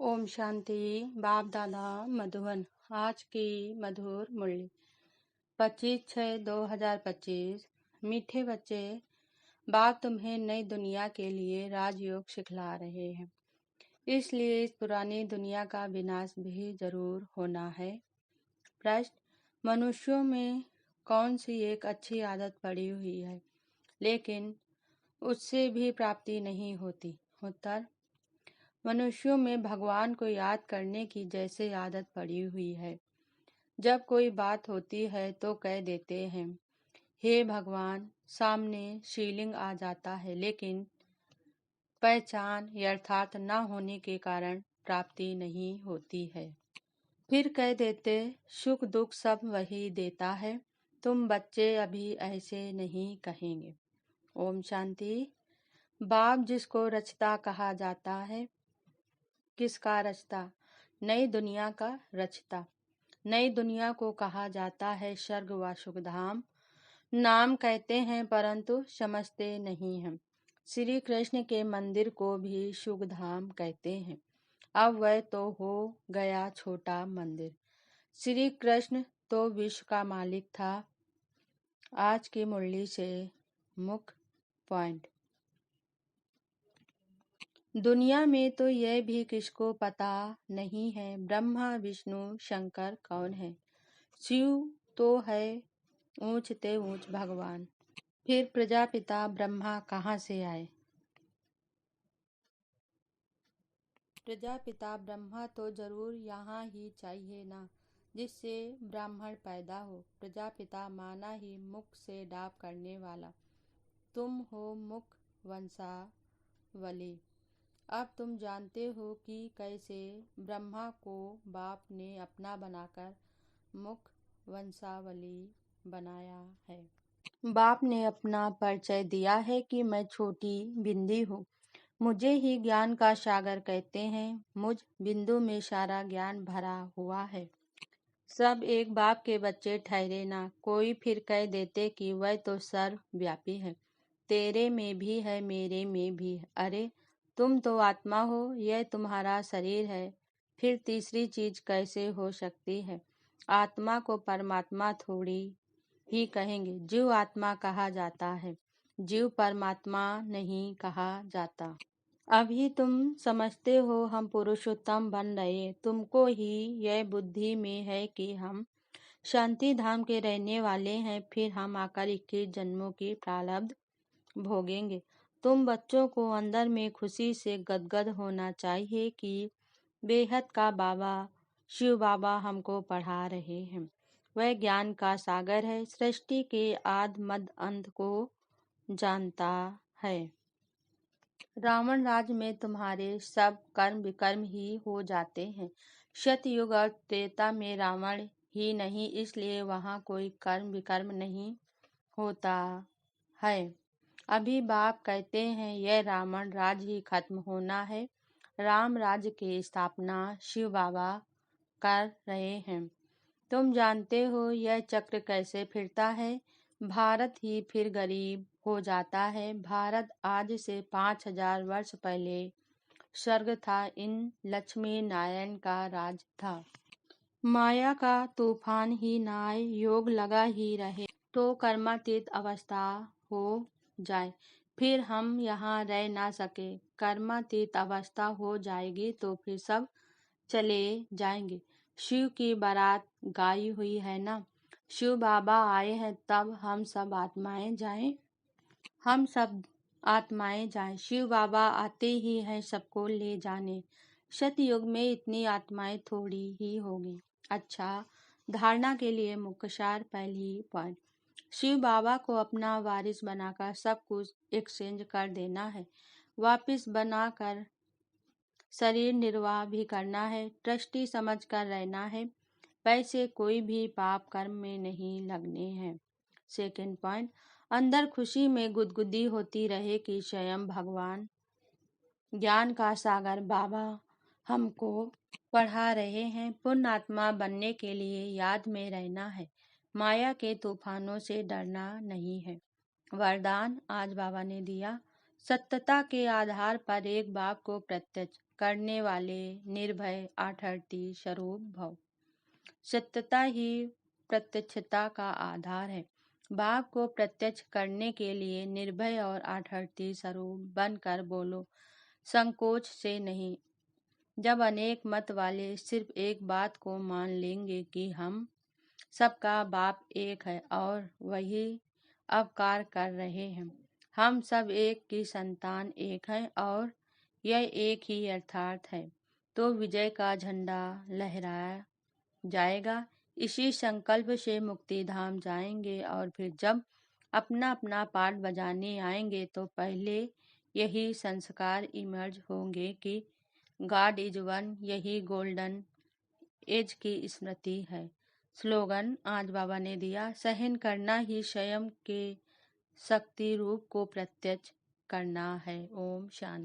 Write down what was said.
ओम शांति। बाप दादा मधुबन। आज की मधुर मुरली 25/6/2025। मीठे बच्चे, बाप तुम्हें नई दुनिया के लिए राजयोग सिखला रहे हैं, इसलिए इस पुरानी दुनिया का विनाश भी जरूर होना है। प्रश्न: मनुष्यों में कौन सी एक अच्छी आदत पड़ी हुई है लेकिन उससे भी प्राप्ति नहीं होती? उत्तर: मनुष्यों में भगवान को याद करने की जैसे आदत पड़ी हुई है। जब कोई बात होती है तो कह देते हैं, हे भगवान। सामने शिवलिंग आ जाता है लेकिन पहचान यथार्थ न होने के कारण प्राप्ति नहीं होती है। फिर कह देते, सुख दुख सब वही देता है। तुम बच्चे अभी ऐसे नहीं कहेंगे। ओम शांति। बाप जिसको रचता कहा जाता है, किसका रचता? नई दुनिया का रचता। नई दुनिया को कहा जाता है स्वर्ग व सुखधाम। नाम कहते हैं परंतु समझते नहीं हैं। श्री कृष्ण के मंदिर को भी सुखधाम कहते हैं। अब वह तो हो गया छोटा मंदिर। श्री कृष्ण तो विश्व का मालिक था। आज की मुरली से मुख्य पॉइंट: दुनिया में तो यह भी किसको पता नहीं है ब्रह्मा विष्णु शंकर कौन है। शिव तो है ऊंच ते ऊंच भगवान। फिर प्रजापिता ब्रह्मा कहाँ से आए? प्रजापिता ब्रह्मा तो जरूर यहाँ ही चाहिए ना, जिससे ब्राह्मण पैदा हो। प्रजापिता माना ही मुख से डाप करने वाला। तुम हो मुख वंशावली। अब तुम जानते हो कि कैसे ब्रह्मा को बाप ने अपना बनाकर मुख वंशावली बनाया है। बाप ने अपना परिचय दिया है कि मैं छोटी बिंदी हूँ। मुझे ही ज्ञान का सागर कहते हैं। मुझ बिंदु में सारा ज्ञान भरा हुआ है। सब एक बाप के बच्चे ठहरे ना। कोई फिर कह देते कि वह तो सर्वव्यापी है। तेरे में भी है, मेरे में भी है। अरे तुम तो आत्मा हो, यह तुम्हारा शरीर है। फिर तीसरी चीज कैसे हो सकती है? आत्मा को परमात्मा थोड़ी ही कहेंगे। जीव आत्मा कहा जाता है, जीव परमात्मा नहीं कहा जाता। अभी तुम समझते हो हम पुरुषोत्तम बन रहे। तुमको ही यह बुद्धि में है कि हम शांति धाम के रहने वाले हैं। फिर हम आकर 21 जन्मों की प्रारब्ध भोगेंगे। तुम बच्चों को अंदर में खुशी से गदगद होना चाहिए कि बेहद का बाबा शिव बाबा हमको पढ़ा रहे हैं। वह ज्ञान का सागर है, सृष्टि के आदि मध्य अंत को जानता है। रावण राज में तुम्हारे सब कर्म विकर्म ही हो जाते हैं। सतयुग और त्रेता में रावण ही नहीं, इसलिए वहाँ कोई कर्म विकर्म नहीं होता है। अभी बाप कहते हैं यह रावण राज ही खत्म होना है। राम राज्य की स्थापना शिव बाबा कर रहे हैं। तुम जानते हो यह चक्र कैसे फिरता है। भारत ही फिर गरीब हो जाता है। भारत आज से 5000 वर्ष पहले स्वर्ग था। इन लक्ष्मी नारायण का राज था। माया का तूफान ही ना आए, योग लगा ही रहे तो कर्मातीत अवस्था हो जाए। फिर हम यहाँ रह ना सके। कर्मातीत अवस्था हो जाएगी तो फिर सब चले जाएंगे। शिव की बारात गाई हुई है ना। शिव बाबा आए हैं तब हम सब आत्माएं जाएं। हम सब आत्माएं जाएं। शिव बाबा आते ही हैं सबको ले जाने। सतयुग में इतनी आत्माएं थोड़ी ही होगी। अच्छा, धारणा के लिए मुख्य सार। पहली पॉइंट: शिव बाबा को अपना वारिस बनाकर सब कुछ एक्सचेंज कर देना है। वापिस बनाकर शरीर निर्वाह भी करना है। ट्रस्टी समझ कर रहना है। पैसे कोई भी पाप कर्म में नहीं लगने हैं। सेकेंड पॉइंट: अंदर खुशी में गुदगुदी होती रहे कि स्वयं भगवान ज्ञान का सागर बाबा हमको पढ़ा रहे हैं। पुण्य आत्मा बनने के लिए याद में रहना है। माया के तूफानों से डरना नहीं है। वरदान आज बाबा ने दिया। सत्यता के आधार पर एक बाप को प्रत्यक्ष करने वाले निर्भय आठर्ती स्वरूप भव। सत्यता ही प्रत्यक्षता का आधार है। भाव को प्रत्यक्ष करने के लिए निर्भय और आठर्ती स्वरूप बनकर बोलो, संकोच से नहीं। जब अनेक मत वाले सिर्फ एक बात को मान लेंगे कि हम सबका बाप एक है और वही अवकार कर रहे हैं, हम सब एक की संतान एक हैं और यह एक ही यथार्थ है, तो विजय का झंडा लहराया जाएगा। इसी संकल्प से मुक्ति धाम जाएंगे और फिर जब अपना अपना पाठ बजाने आएंगे तो पहले यही संस्कार इमर्ज होंगे कि गॉड इज वन। यही गोल्डन एज की स्मृति है। स्लोगन आज बाबा ने दिया, सहन करना ही स्वयं के शक्ति रूप को प्रत्यक्ष करना है। ओम शांति।